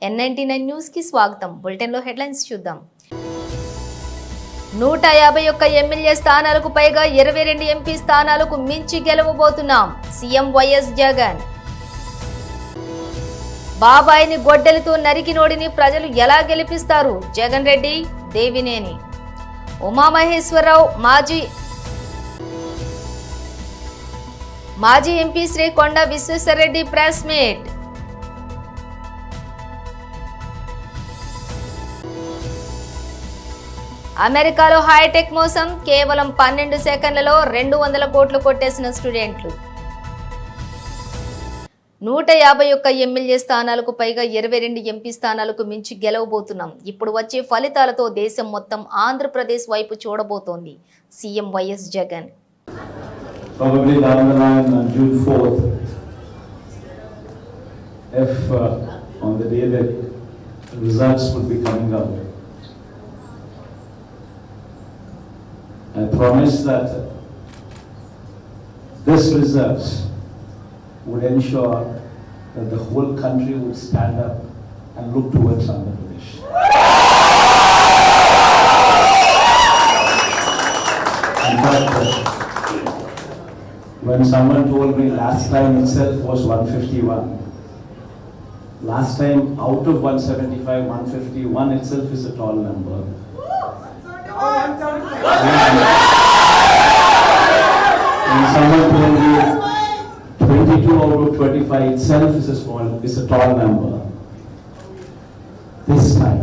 N99 news కి స్వాగతం. Bulletin లో హెడ్లైన్స్ చూద్దాం. 151 ఎమ్మెల్యే స్థానాలకు పైగా 22 ఎంపీ స్థానాలకు మించి గెలవబోతున్నాం. CM YS Jagan. బాబాయిని గొడ్డలితో నరికినోడిని ప్రజలు ఎలా గెలిపిస్తారు? జగన్ రెడ్డి, దేవినేని. ఉమామహేశ్వరరావు మాజీ ఎంపీ శ్రీ కొండ విశ్వేశ్వరరెడ్డి ప్రెస్ మీట్. అమెరికాలో హైటెక్ మోసం, కేవలం 12 సెకండ్లలో 200 కోట్లు కొట్టేసిన స్టూడెంట్లు. 151 ఎమ్మెల్యే స్థానాలకు పైగా 22 ఎంపీ స్థానాలకు మించి గెలవబోతున్నాం. ఇప్పుడు వచ్చే ఫలితాలతో దేశం మొత్తం ఆంధ్రప్రదేశ్ వైపు చూడబోతోంది CM YS Jagan. Probably down the line on June 4th, if on the day that results would be coming out, I promise that this results would ensure that the whole country would stand up and look towards Andhra Pradesh. In fact, when someone told me last time itself was 151, last time out of 175, 151 itself is a tall number. When someone told me 22 out of 25 itself is a tall number. This time,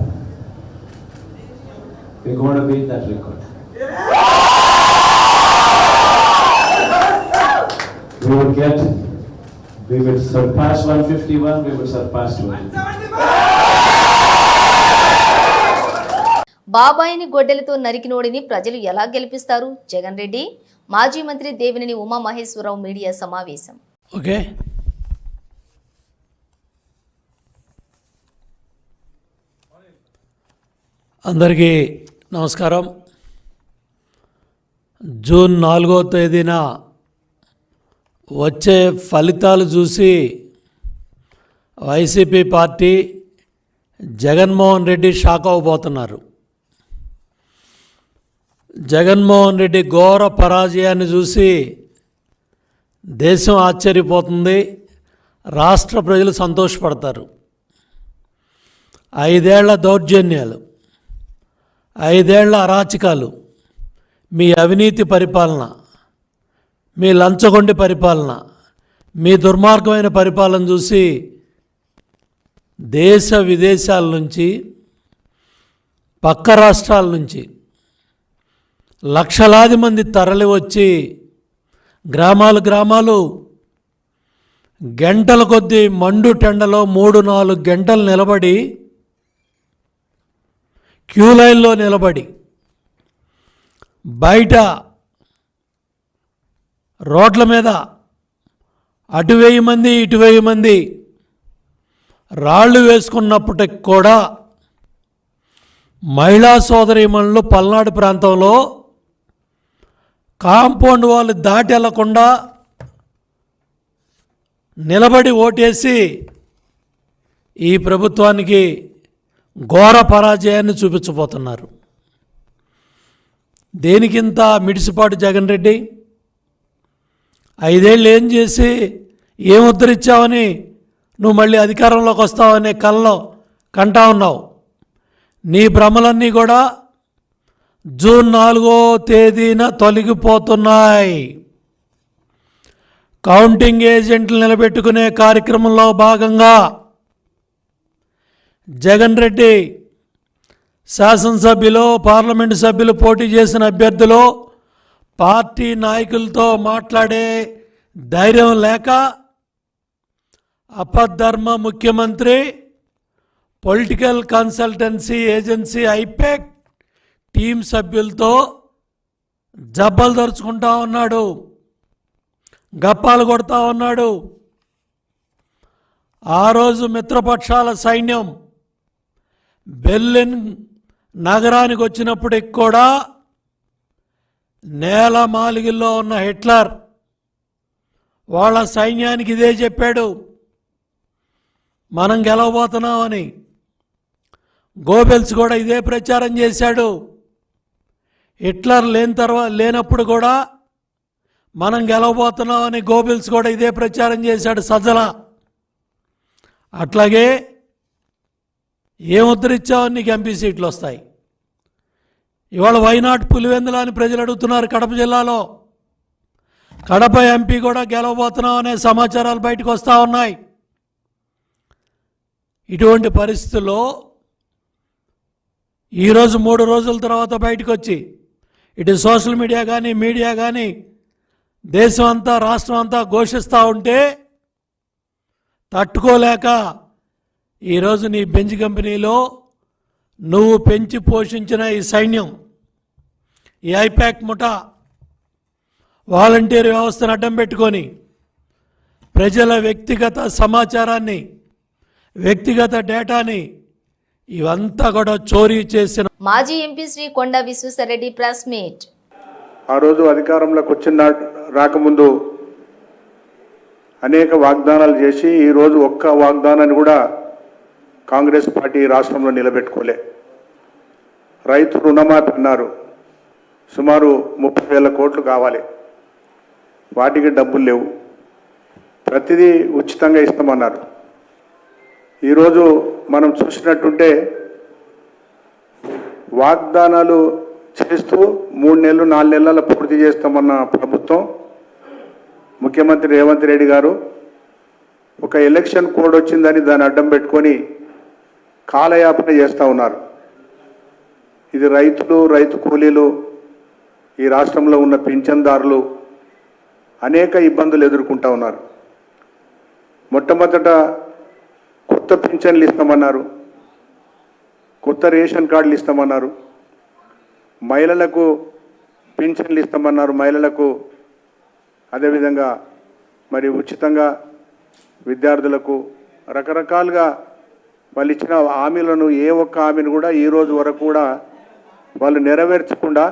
we're going to beat that record. We will surpass 151, we will surpass 200. బాబాయిని గొడ్డలితో నరికినోడిని ప్రజలు ఎలా గెలిపిస్తారు? జగన్ రెడ్డి. మాజీ మంత్రి Devineni Umamaheswara Rao media సమావేశం. Okay, అందరికీ నమస్కారం. June 4వ తేదీన వచ్చే ఫలితాలు చూసి YCP party Jaganmohan Reddy shock అవ్వబోతున్నారు. జగన్మోహన్ రెడ్డి ఘోర పరాజయాన్ని చూసి దేశం ఆశ్చర్యపోతుంది, రాష్ట్ర ప్రజలు సంతోషపడతారు. 5 ఏళ్ల దౌర్జన్యాలు, 5 ఏళ్ల అరాచకాలు, మీ అవినీతి పరిపాలన, మీ లంచగొండి పరిపాలన, మీ దుర్మార్గమైన పరిపాలన చూసి దేశ విదేశాల నుంచి, పక్క రాష్ట్రాల నుంచి లక్షలాది మంది తరలి వచ్చి గ్రామాలు గంటల కొద్దీ మండు టెండలో 3-4 గంటలు నిలబడి, క్యూ లైన్లో నిలబడి, బయట రోడ్ల మీద అటు 1000 మంది ఇటు 1000 మంది రాళ్ళు వేసుకున్నప్పటికి కూడా మహిళా సోదరీమణులు పల్నాడు ప్రాంతంలో కాంపౌండ్ వాళ్ళు దాటి వెళ్లకుండా నిలబడి ఓటేసి ఈ ప్రభుత్వానికి ఘోర పరాజయాన్ని చూపించబోతున్నారు. దేనికింత మిడిసిపాటు జగన్ రెడ్డి? 5 ఏళ్ళు ఏం చేసి ఏం ఉద్ధరించావని నువ్వు మళ్ళీ అధికారంలోకి వస్తావనే కల్లో కంటా ఉన్నావు. నీ భ్రమలన్నీ కూడా జూన్ 4వ తేదీన తొలగిపోతున్నాయి. కౌంటింగ్ ఏజెంట్లు నిలబెట్టుకునే కార్యక్రమంలో భాగంగా జగన్ రెడ్డి శాసనసభ్యులు, పార్లమెంటు సభ్యులు పోటీ చేసిన అభ్యర్థులు పార్టీ నాయకులతో మాట్లాడే ధైర్యం లేక అపధర్మ ముఖ్యమంత్రి పొలిటికల్ కన్సల్టెన్సీ ఏజెన్సీ ఐపెక్ టీం సభ్యులతో జబ్బలు దరుచుకుంటా ఉన్నాడు, గప్పాలు కొడతా ఉన్నాడు. ఆ రోజు మిత్రపక్షాల సైన్యం బెర్లిన్ నగరానికి వచ్చినప్పటికి కూడా నేల మాలిగిల్లో ఉన్న హిట్లర్ వాళ్ళ సైన్యానికి ఇదే చెప్పాడు, మనం గెలవబోతున్నామని. గోబెల్స్ కూడా ఇదే ప్రచారం చేశాడు. హిట్లర్ లేనప్పుడు కూడా మనం గెలవబోతున్నామని గోబెల్స్ కూడా ఇదే ప్రచారం చేశాడు సజ్జల. అట్లాగే ఏం ఉద్ధరించావు, నీకు ఎంపీ సీట్లు వస్తాయి. ఇవాళ వైనాట్ పులివెందుల అని ప్రజలు అడుగుతున్నారు. కడప జిల్లాలో కడప ఎంపీ కూడా గెలవబోతున్నాం అనే సమాచారాలు బయటకు వస్తూ ఉన్నాయి. ఇటువంటి పరిస్థితుల్లో ఈరోజు 3 రోజుల తర్వాత బయటకు వచ్చి ఇటు సోషల్ మీడియా కానీ దేశం అంతా రాష్ట్రం అంతా ఘోషిస్తూ ఉంటే తట్టుకోలేక ఈరోజు నీ బెంజ్ కంపెనీలో నువ్వు పెంచి పోషించిన ఈ సైన్యం, ఈ ఐపాక్ ముఠా వాలంటీర్ వ్యవస్థను అడ్డం పెట్టుకొని ప్రజల వ్యక్తిగత సమాచారాన్ని, వ్యక్తిగత డేటాని ఇవంతా కూడా చోరీ చేసిన మాజీ ఎంపీ శ్రీ కొండ విశ్వేశ్వరరెడ్డి ప్రెస్ మీట్. ఆ రోజు అధికారంలోకి వచ్చిన రాకముందు అనేక వాగ్దానాలు చేసి ఈరోజు ఒక్క వాగ్దానాన్ని కూడా కాంగ్రెస్ పార్టీ రాష్ట్రంలో నిలబెట్టుకోలే. రైతు రుణమాఫీ అన్నారు, సుమారు 30,000 కోట్లు కావాలి, వాటికి డబ్బులు లేవు. ప్రతిదీ ఉచితంగా ఇస్తామన్నారు. ఈరోజు మనం చూసినట్టుంటే వాగ్దానాలు చేస్తూ 3 నెలలు 4 నెలల పూర్తి చేస్తామన్న ప్రభుత్వం, ముఖ్యమంత్రి రేవంత్ రెడ్డి గారు ఒక ఎలక్షన్ కోడ్ వచ్చిందని దాన్ని అడ్డం పెట్టుకొని కాలయాపన చేస్తూ ఉన్నారు. ఇది రైతులు, రైతు కూలీలు, ఈ రాష్ట్రంలో ఉన్న పింఛన్దారులు అనేక ఇబ్బందులు ఎదుర్కొంటూ ఉన్నారు. మొట్టమొదట కొత్త పింఛన్లు ఇస్తామన్నారు, కొత్త రేషన్ కార్డులు ఇస్తామన్నారు, మహిళలకు పింఛన్లు ఇస్తామన్నారు, మహిళలకు అదేవిధంగా మరి ఉచితంగా విద్యార్థులకు రకరకాలుగా వాళ్ళు ఇచ్చిన హామీలను ఏ ఒక్క హామీని కూడా ఈరోజు వరకు కూడా వాళ్ళు నెరవేర్చకుండా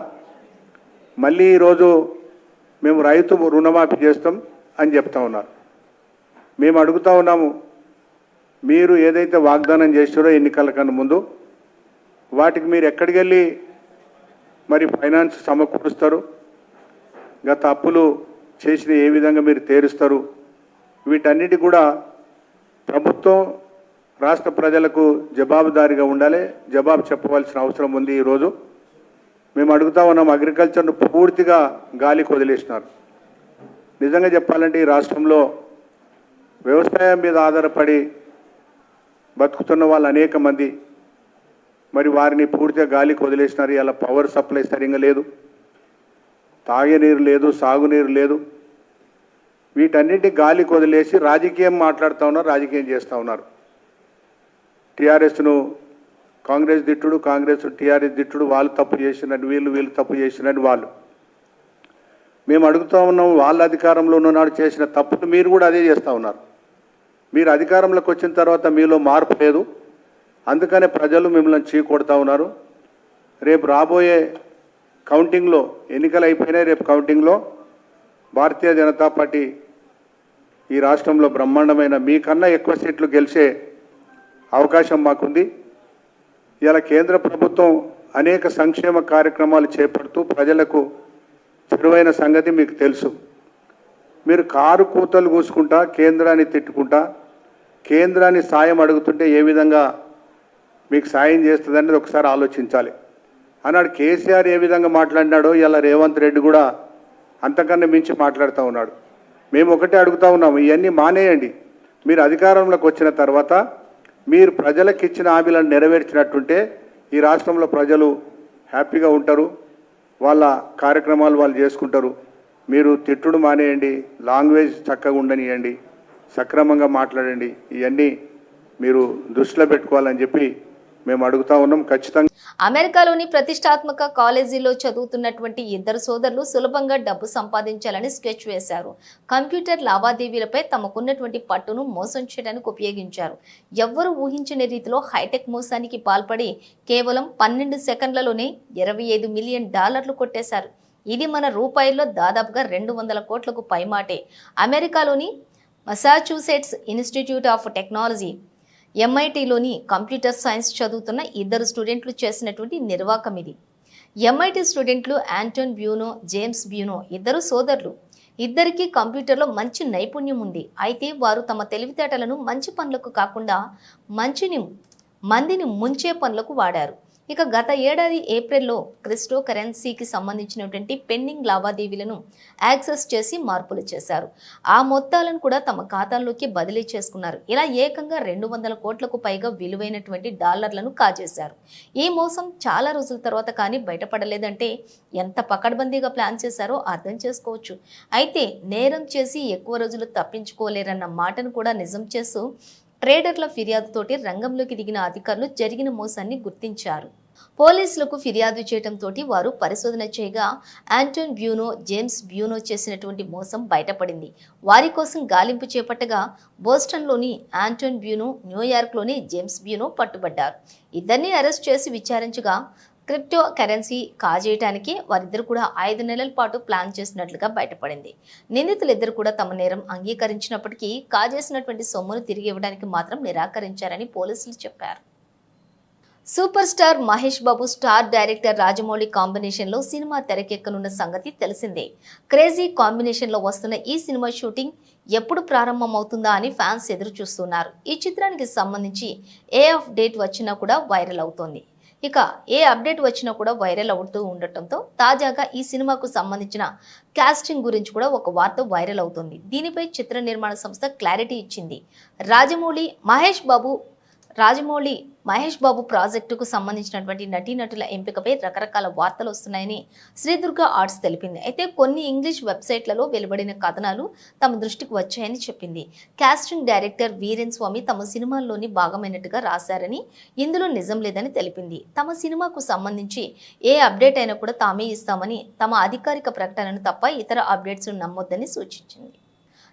మళ్ళీ ఈరోజు మేము రైతు రుణమాఫీ చేస్తాం అని చెప్తా ఉన్నారు. మేము అడుగుతూ ఉన్నాము, మీరు ఏదైతే వాగ్దానం చేశారో ఎన్నికల కన్నా ముందు వాటికి మీరు ఎక్కడికి వెళ్ళి మరి ఫైనాన్స్ సమకూరుస్తారు, గత అప్పులు చేసిన ఏ విధంగా మీరు తీరుస్తారు, వీటన్నిటి కూడా ప్రభుత్వం రాష్ట్ర ప్రజలకు జవాబుదారీగా ఉండాలి, జవాబు చెప్పవలసిన అవసరం ఉంది. ఈరోజు మేము అడుగుతా ఉన్నాం, అగ్రికల్చర్ను పూర్తిగా గాలికి వదిలేసినారు. నిజంగా చెప్పాలంటే ఈ రాష్ట్రంలో వ్యవసాయం మీద ఆధారపడి బతుకుతున్న వాళ్ళు అనేక మంది, మరి వారిని పూర్తిగా గాలికి వదిలేసినారు. ఇలా పవర్ సప్లై సరిగ్గా లేదు, తాగే నీరు లేదు, సాగునీరు లేదు. వీటన్నిటి గాలికి వదిలేసి రాజకీయం మాట్లాడుతూ ఉన్నారు, రాజకీయం చేస్తూ ఉన్నారు. టీఆర్ఎస్ను కాంగ్రెస్ దిట్టుడు, కాంగ్రెస్ టీఆర్ఎస్ దిట్టుడు, వాళ్ళు తప్పు చేసినట్టు వీళ్ళు తప్పు చేసినట్టు వాళ్ళు. మేము అడుగుతూ ఉన్నాం, వాళ్ళ అధికారంలో ఉన్ననాడు చేసిన తప్పును మీరు కూడా అదే చేస్తూ ఉన్నారు. మీరు అధికారంలోకి వచ్చిన తర్వాత మీలో మార్పు లేదు, అందుకనే ప్రజలు మిమ్మల్ని చీకొడతా ఉన్నారు. రేపు రాబోయే కౌంటింగ్లో, ఎన్నికలు అయిపోయినాయి, రేపు కౌంటింగ్లో భారతీయ జనతా పార్టీ ఈ రాష్ట్రంలో బ్రహ్మాండమైన మీకన్నా ఎక్కువ సీట్లు గెలిచే అవకాశం మాకుంది. ఇలా కేంద్ర ప్రభుత్వం అనేక సంక్షేమ కార్యక్రమాలు చేపడుతూ ప్రజలకు చెరువైన సంగతి మీకు తెలుసు. మీరు కారు కూతలు కూసుకుంటా, కేంద్రాన్ని తిట్టుకుంటా, కేంద్రాన్ని సాయం అడుగుతుంటే ఏ విధంగా మీకు సాయం చేస్తుందనేది ఒకసారి ఆలోచించాలి. అన్నాడు కేసీఆర్ ఏ విధంగా మాట్లాడినాడో ఇలా రేవంత్ రెడ్డి కూడా అంతకన్నా మించి మాట్లాడుతూ ఉన్నాడు. మేము ఒకటే అడుగుతూ ఉన్నాము, ఇవన్నీ మానేయండి. మీరు అధికారంలోకి వచ్చిన తర్వాత మీరు ప్రజలకు ఇచ్చిన హామీలను నెరవేర్చినట్టుంటే ఈ రాష్ట్రంలో ప్రజలు హ్యాపీగా ఉంటారు, వాళ్ళ కార్యక్రమాలు వాళ్ళు చేసుకుంటారు. మీరు తిట్టుడు మానేయండి, లాంగ్వేజ్ చక్కగా ఉండనియండి, సక్రమంగా మాట్లాడండి. ఇవన్నీ మీరు దృష్టిలో పెట్టుకోవాలని చెప్పి మేము అడుగుతా ఉన్నాం. ఖచ్చితంగా అమెరికాలోని ప్రతిష్టాత్మక కాలేజీలో చదువుతున్నటువంటి 2 సోదరులు సులభంగా డబ్బు సంపాదించాలని స్కెచ్ వేశారు. కంప్యూటర్ లావాదేవీలపై తమకున్నటువంటి పట్టును మోసం చేయడానికి ఉపయోగించారు. ఎవ్వరూ ఊహించని రీతిలో హైటెక్ మోసానికి పాల్పడి కేవలం 12 సెకండ్లలోనే $25 మిలియన్ కొట్టేశారు. ఇది మన రూపాయల్లో దాదాపుగా 200 కోట్లకు పైమాటే. అమెరికాలోని మసాచ్యూసెట్స్ ఇన్స్టిట్యూట్ ఆఫ్ టెక్నాలజీ ఎంఐటిలోని కంప్యూటర్ సైన్స్ చదువుతున్న ఇద్దరు స్టూడెంట్లు చేసినటువంటి నిర్వాకం ఇది. ఎంఐటి స్టూడెంట్లు ఆంటోన్ బ్యూనో, జేమ్స్ బ్యూనో ఇద్దరు సోదరులు. ఇద్దరికీ కంప్యూటర్లో మంచి నైపుణ్యం ఉంది. అయితే వారు తమ తెలివితేటలను మంచి పనులకు కాకుండా మందిని ముంచే పనులకు వాడారు. ఇక గత ఏడాది ఏప్రిల్లో క్రిప్టో కరెన్సీకి సంబంధించినటువంటి పెండింగ్ లావాదేవీలను యాక్సెస్ చేసి మార్పులు చేశారు. ఆ మొత్తాలను కూడా తమ ఖాతాల్లోకి బదిలీ చేసుకున్నారు. ఇలా ఏకంగా 200 కోట్లకు పైగా విలువైనటువంటి డాలర్లను కాజేశారు. ఈ మోసం చాలా రోజుల తర్వాత కానీ బయటపడలేదంటే ఎంత పకడ్బందీగా ప్లాన్ చేశారో అర్థం చేసుకోవచ్చు. అయితే నేరం చేసి ఎక్కువ రోజులు తప్పించుకోలేరన్న మాటను కూడా నిజం చేస్తూ ట్రేడర్ల ఫిర్యాదుతోటి రంగంలోకి దిగిన అధికారులు జరిగిన మోసాన్ని గుర్తించారు. పోలీసులకు ఫిర్యాదు చేయడంతో వారు పరిశోధన చేయగా ఆంటోన్ బ్యూనో, జేమ్స్ బ్యూనో చేసినటువంటి మోసం బయటపడింది. వారి కోసం గాలింపు చేపట్టగా బోస్టన్లోని ఆంటోన్ బ్యూనో, న్యూయార్క్లోని జేమ్స్ బ్యూనో పట్టుబడ్డారు. ఇద్దరిని అరెస్ట్ చేసి విచారించగా క్రిప్టో కరెన్సీ కాజేయడానికి వారిద్దరు కూడా 5 నెలల పాటు ప్లాన్ చేసినట్లుగా బయటపడింది. నిందితులిద్దరు కూడా తమ నేరం అంగీకరించినప్పటికీ కాజేసినటువంటి సొమ్మును తిరిగి ఇవ్వడానికి మాత్రం నిరాకరించారని పోలీసులు చెప్పారు. Super star Mahesh Babu, star director Rajamouli కాంబినేషన్లో సినిమా తెరకెక్కనున్న సంగతి తెలిసిందే. క్రేజీ కాంబినేషన్లో వస్తున్న ఈ సినిమా షూటింగ్ ఎప్పుడు ప్రారంభమవుతుందా అని ఫ్యాన్స్ ఎదురు చూస్తున్నారు. ఈ చిత్రానికి సంబంధించి ఏ ఆఫ్ డేట్ వచ్చినా కూడా వైరల్ అవుతోంది. ఇక ఏ అప్డేట్ వచ్చినా కూడా వైరల్ అవుతూ ఉండటంతో తాజాగా ఈ సినిమాకు సంబంధించిన కాస్టింగ్ గురించి కూడా ఒక వార్త వైరల్ అవుతుంది. దీనిపై చిత్ర నిర్మాణ సంస్థ క్లారిటీ ఇచ్చింది. రాజమౌళి మహేష్ బాబు ప్రాజెక్టుకు సంబంధించినటువంటి నటీనటుల ఎంపికపై రకరకాల వార్తలు వస్తున్నాయని శ్రీదుర్గ ఆర్ట్స్ తెలిపింది. అయితే కొన్ని ఇంగ్లీష్ వెబ్సైట్లలో వెలువడిన కథనాలు తమ దృష్టికి వచ్చాయని చెప్పింది. కాస్టింగ్ డైరెక్టర్ వీరేన్ స్వామి తమ సినిమాల్లోని భాగమైనట్టుగా రాశారని, ఇందులో నిజం లేదని తెలిపింది. తమ సినిమాకు సంబంధించి ఏ అప్డేట్ అయినా కూడా తామే ఇస్తామని, తమ అధికారిక ప్రకటనను తప్ప ఇతర అప్డేట్స్ నమ్మొద్దని సూచించింది.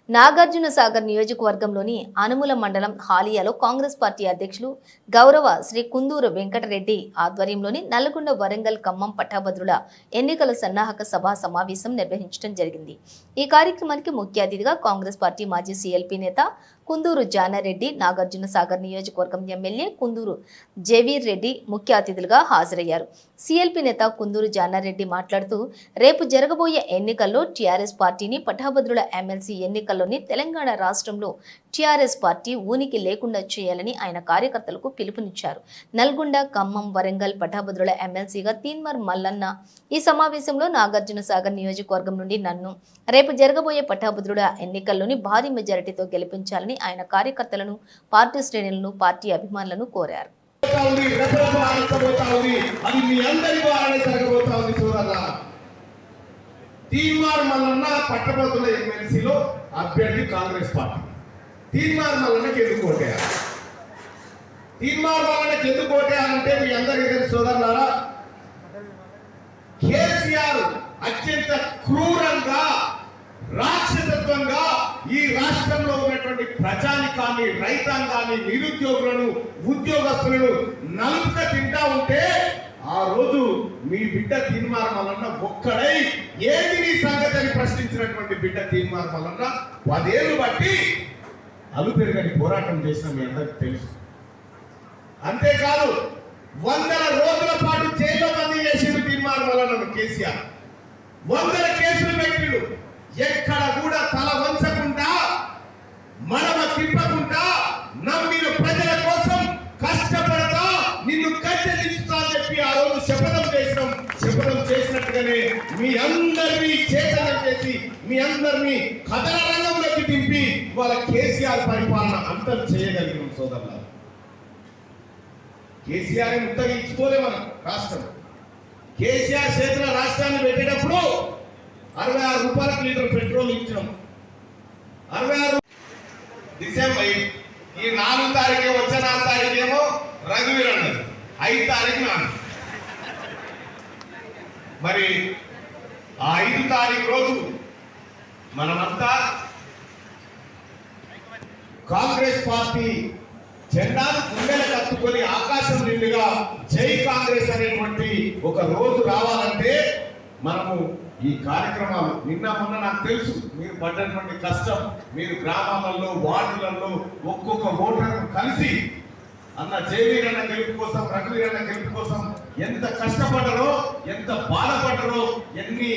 నాగార్జున సాగర్ నియోజకవర్గంలోని అనుముల మండలం హాలియాలో కాంగ్రెస్ పార్టీ అధ్యక్షులు గౌరవ శ్రీ కుందూరు వెంకటరెడ్డి ఆధ్వర్యంలోని నల్గొండ, వరంగల్, ఖమ్మం పట్టభద్రుల ఎన్నికల సన్నాహక సభ సమావేశం నిర్వహించడం జరిగింది. ఈ కార్యక్రమానికి ముఖ్య అతిథిగా కాంగ్రెస్ పార్టీ మాజీ సీఎల్పీ నేత కుందూరు జానారెడ్డి, నాగార్జున సాగర్ నియోజకవర్గం ఎమ్మెల్యే కుందూరు జవీర్ రెడ్డి ముఖ్య అతిథులుగా హాజరయ్యారు. సీఎల్పీ నేత కుందూరు జానారెడ్డి మాట్లాడుతూ రేపు జరగబోయే ఎన్నికల్లో టీఆర్ఎస్ పార్టీని, పట్టభద్రుల ఎమ్మెల్సీ ఎన్నికల్లోని తెలంగాణ రాష్ట్రంలో టీఆర్ఎస్ పార్టీ ఉనికి లేకుండా చేయాలని ఆయన కార్యకర్తలకు పిలుపునిచ్చారు. నల్గొండ, ఖమ్మం, వరంగల్ పట్టభద్రుల ఎమ్మెల్సీగా తీన్మార్ మల్లన్న ఈ సమావేశంలో నాగార్జున సాగర్ నియోజకవర్గం నుండి నన్ను రేపు జరగబోయే పట్టభద్రుల ఎన్నికల్లోని భారీ మెజారిటీతో గెలిపించాలని ఆయన కార్యకర్తలను, పార్టీ శ్రేణులను, పార్టీ అభిమానులను కోరారు. తీన్మార్ మల్లన్న పట్టభద్రుల ఎమ్మెల్సీలో అభ్యర్థి కాంగ్రెస్ పార్టీ. తీన్మార్ మల్లన్నకి ఎందుకు ఓటేయాలి? తీన్మార్ మల్లన్నకి ఎందుకు ఓటేయాలంటే మీ అందరికీ తెలుసు సోదరులారా, కేసీఆర్ అత్యంత క్రూరంగా, రాక్షసత్వంగా ఈ రాష్ట్రంలో ఉన్నటువంటి ప్రజానికాన్ని, రైతాంగాన్ని, నిరుద్యోగులను, ఉద్యోగస్తులను నలుపుక తింటా ఉంటే ఆ రోజు మీ బిడ్డ తీన్మార్ మల్లన్న ఒక్కడై ఏది నీ సంగతి అని ప్రశ్నించినటువంటి బిడ్డ తీన్మార్ మల్లన్న 10 ఏళ్లు బట్టి అలుపెరుగని పోరాటం చేసిన మీ అందరికి తెలుసు. అంతేకాదు 100 రోజుల పాటు జైల్లో బందీ చేసిండు తీన్మార్ మల్లన్నను కేసీఆర్. 100 కేసులు పెట్టిండు. ఎక్కడ కూడా తల వంచకుండా, మడమ తిప్పకుండా, నమ్మిన ప్రజల కోసం కష్టపడతా నిన్ను కట్టెలిస్తా అని చెప్పి ఆ రోజు శపథం చేసినాం. శపథం చేసినట్టుగానే మీ అందరినీ చైతన్యం చేసి, మీ అందరినీ కథల రంగంలోకి దింపి వాళ్ళ కేసీఆర్ పరిపాలన అంతం చేయగలిగినాం సోదరులారా. కేసీఆర్ ముట్టగా ఇచ్చుకోలే మనం రాష్ట్రం. కేసీఆర్ చేతుల రాష్ట్రాన్ని పెట్టేటప్పుడు 66 రూపాయలకు లీటర్ పెట్రోల్ ఇచ్చినాం. 66 డిసెంబర్ ఈ 4 తారీఖే వచ్చే 4 తారీఖేమో రఘువీర్ అన్నది, 5 తారీఖు నాడు. మరి ఆ 5 తారీఖు రోజు మనమంతా కాంగ్రెస్ పార్టీ జెండాను గుండెలు కట్టుకొని ఆకాశం నిండుగా జై కాంగ్రెస్ అనేటువంటి ఒక రోజు రావాలంటే మనము ఈ కార్యక్రమాలు నిన్న మొన్న నాకు తెలుసు మీరు పడ్డటువంటి కష్టం. మీరు గ్రామాలలో, వార్డులలో ఒక్కొక్క ఓటర్ను కలిసి అన్న జయవీర్ అన్న గెలుపు కోసం, రఘువీర్ అన్న గెలుపు కోసం ఎంత కష్టపడ్డారో, ఎంత బాధపడ్డారో, ఎన్ని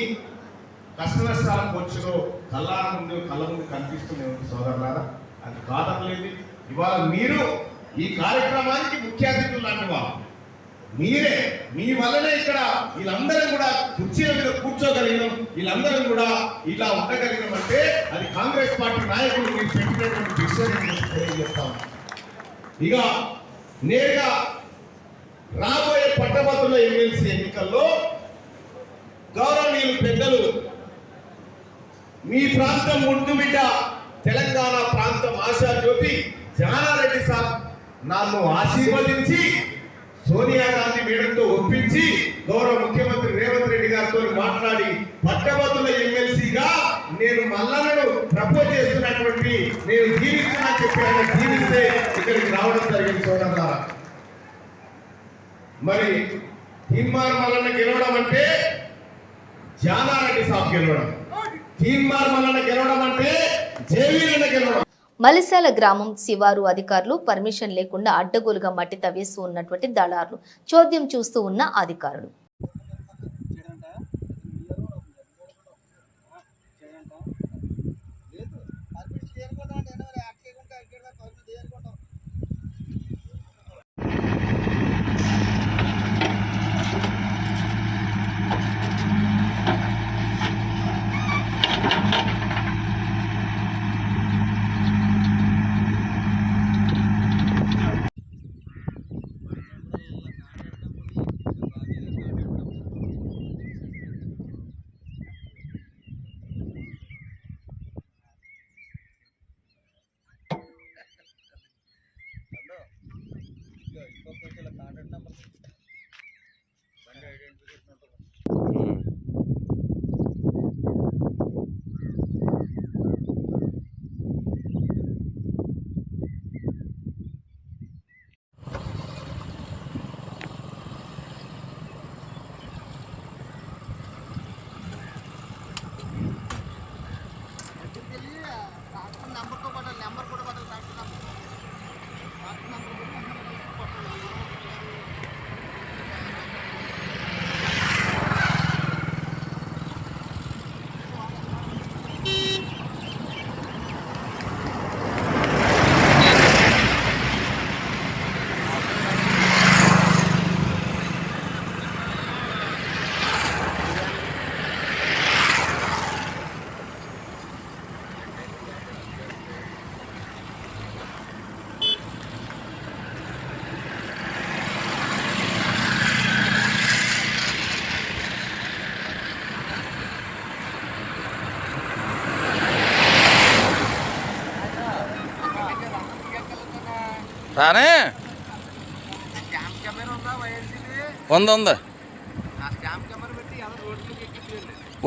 కష్ట నష్టాలకు వచ్చినో కళ్ళ ముందు కనిపిస్తూనే ఉంది సోదరులారా. అది కాదనలేదు. ఇవాళ మీరు ఈ కార్యక్రమానికి ముఖ్య అతిథులు లాంటి వాళ్ళు మీరే. మీ వల్లనే ఇక్కడ వీళ్ళందరం కూడా కుర్చీల మీద కూర్చోగలిగినాం, వీళ్ళందరం కూడా ఇలా ఉండగలిగినాం అంటే అది కాంగ్రెస్ పార్టీ నాయకులు మీరు పెట్టినటువంటి విషయాన్ని తెలియజేస్తాం. ఇక నేరుగా రాబోయే పట్టభద్రుల ఎమ్మెల్సీ ఎన్నికల్లో గౌరవనీయులు పెద్దలు మీ ప్రాంతం ముందు బిడ్డ తెలంగాణ ప్రాంతం ఆశాజ్యోతి జానారెడ్డి సార్ నన్ను ఆశీర్వదించి సోనియా గాంధీ మేడంతో ఒప్పించి గౌరవ ముఖ్యమంత్రి రేవంత్ రెడ్డి గారితో మాట్లాడి పట్టభద్రుల ఎమ్మెల్సీగా నేను మల్లన్నను ప్రపోజ్ చేస్తున్నటువంటి నేను జీవిస్తున్నా చెప్పి ఆయన జీవిస్తే ఇక్కడికి రావడం జరిగింది సోదరులారా. మరి తీన్మార్ మల్లన్న గెలవడం అంటే జానారెడ్డి సాబ్ గెలవడం, తీన్మార్ మల్లన్న గెలవడం అంటే జయవీరన్న గెలవడం. మలిశాల గ్రామం శివారు అధికారులు పర్మిషన్ లేకుండా అడ్డగోలుగా మట్టి తవ్వేస్తూ ఉన్నటువంటి దళారులు చోద్యం చూస్తూ ఉన్న అధికారులు. రానే ఉంది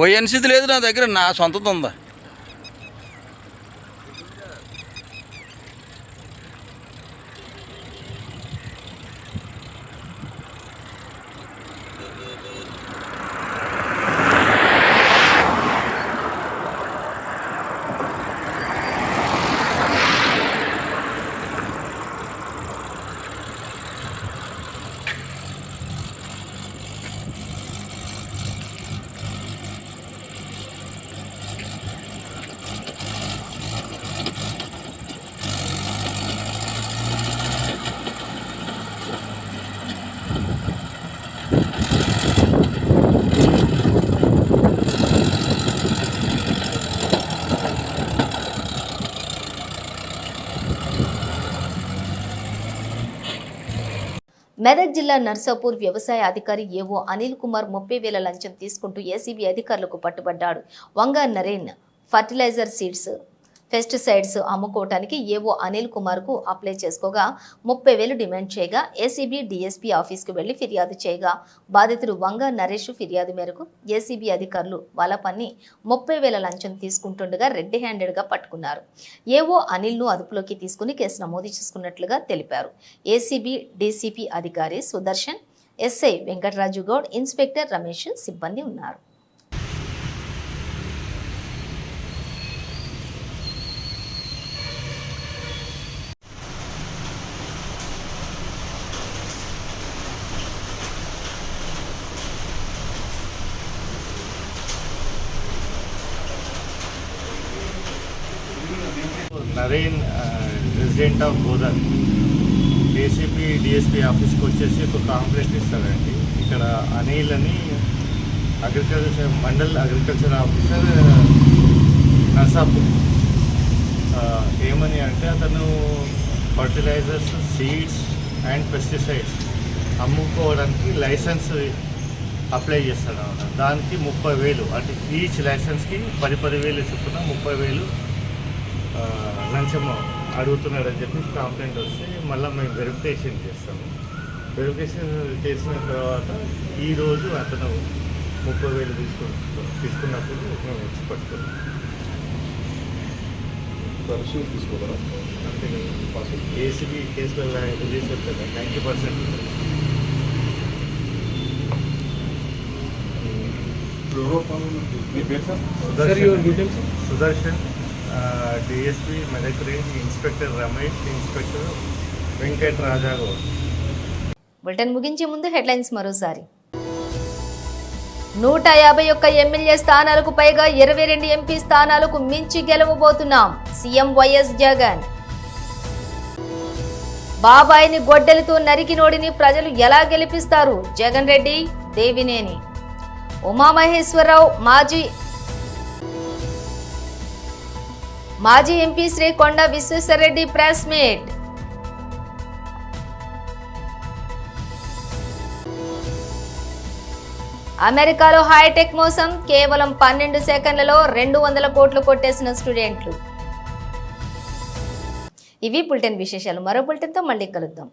ఓఎన్సీది లేదు నా దగ్గర, నా సొంతది ఉందా. మెదక్ జిల్లా నర్సాపూర్ వ్యవసాయ అధికారి ఏవో అనిల్ కుమార్ 30,000 లంచం తీసుకుంటూ ఏసీబీ అధికారులకు పట్టుబడ్డాడు. Vanga Naren fertilizer seeds pesticides అమ్ముకోవటానికి ఏవో అనిల్ కుమార్ కు అప్లై చేసుకోగా 30,000 డిమాండ్ చేయగా ఏసీబీ డీఎస్పీ ఆఫీస్కు వెళ్లి ఫిర్యాదు చేయగా బాధితుడు వంగా నరేష్ ఫిర్యాదు మేరకు ఏసీబీ అధికారులు వాళ్ళపన్ని 30,000 లంచం తీసుకుంటుండగా రెడ్ హ్యాండెడ్ గా పట్టుకున్నారు. ఏవో అనిల్ ను అదుపులోకి తీసుకుని కేసు నమోదు చేసుకున్నట్లుగా తెలిపారు. ఏసీబీ డీసీపీ అధికారి సుదర్శన్, ఎస్ఐ వెంకటరాజు గౌడ్, ఇన్స్పెక్టర్ రమేష్ సిబ్బంది ఉన్నారు. Naren resident of Godavari ACP DSP ఆఫీస్కి వచ్చేసి ఒక కాంప్లైంట్ ఇస్తారండి. ఇక్కడ అనిల్ అని మండల్ అగ్రికల్చర్ ఆఫీసర్ నర్సాపూర్ ఏమని అంటే అతను ఫర్టిలైజర్స్, సీడ్స్ అండ్ పెస్టిసైడ్స్ అమ్ముకోవడానికి లైసెన్స్ అప్లై చేస్తాడు అన్నమాట. దానికి 30,000 అంటే ఈచ్ లైసెన్స్కి 10,000 చొప్పున 30,000 లంచం అడుగుతున్నాడని చెప్పి కంప్లైంట్ వస్తే మళ్ళీ మేము వెరిఫికేషన్ చేస్తాము. వెరిఫికేషన్ చేసిన తర్వాత ఈరోజు అతను 30,000 తీసుకున్నప్పుడు మేము వచ్చి పట్టుకున్నాం. తీసుకోగలరా? అంతే కదా, ఏసీబీ కేసులో రిలీజ్ అవుతుంది 90%. మీ పేరు sir? Sudarshan, DSP Medak range, inspector Ramesh, inspector Venkat Raja Goud. Bulletin ముగించే ముందు హెడ్లైన్స్ మరోసారి. 151 ఎమ్మెల్యే స్థానాలకు పైగా 22 ఎంపీ స్థానాలకు మించి గెలవబోతున్నాం సీఎం వైఎస్ జగన్. బాబాయిని గొడ్డలితో నరికినోడిని ప్రజలు ఎలా గెలిపిస్తారు? జగన్ రెడ్డి, దేవినేని. ఉమామహేశ్వరరావు మాజీ ఎంపీ శ్రీ కొండ విశ్వేశ్వరరెడ్డి ప్రెస్ మీట్. అమెరికాలో హైటెక్ మోసం, కేవలం 12 సెకండ్లలో 200 కోట్లు కొట్టేసిన స్టూడెంట్లు. ఇవి బులెటిన్ విశేషాలు. మరో బులెటిన్తో మళ్ళీ కలుద్దాం.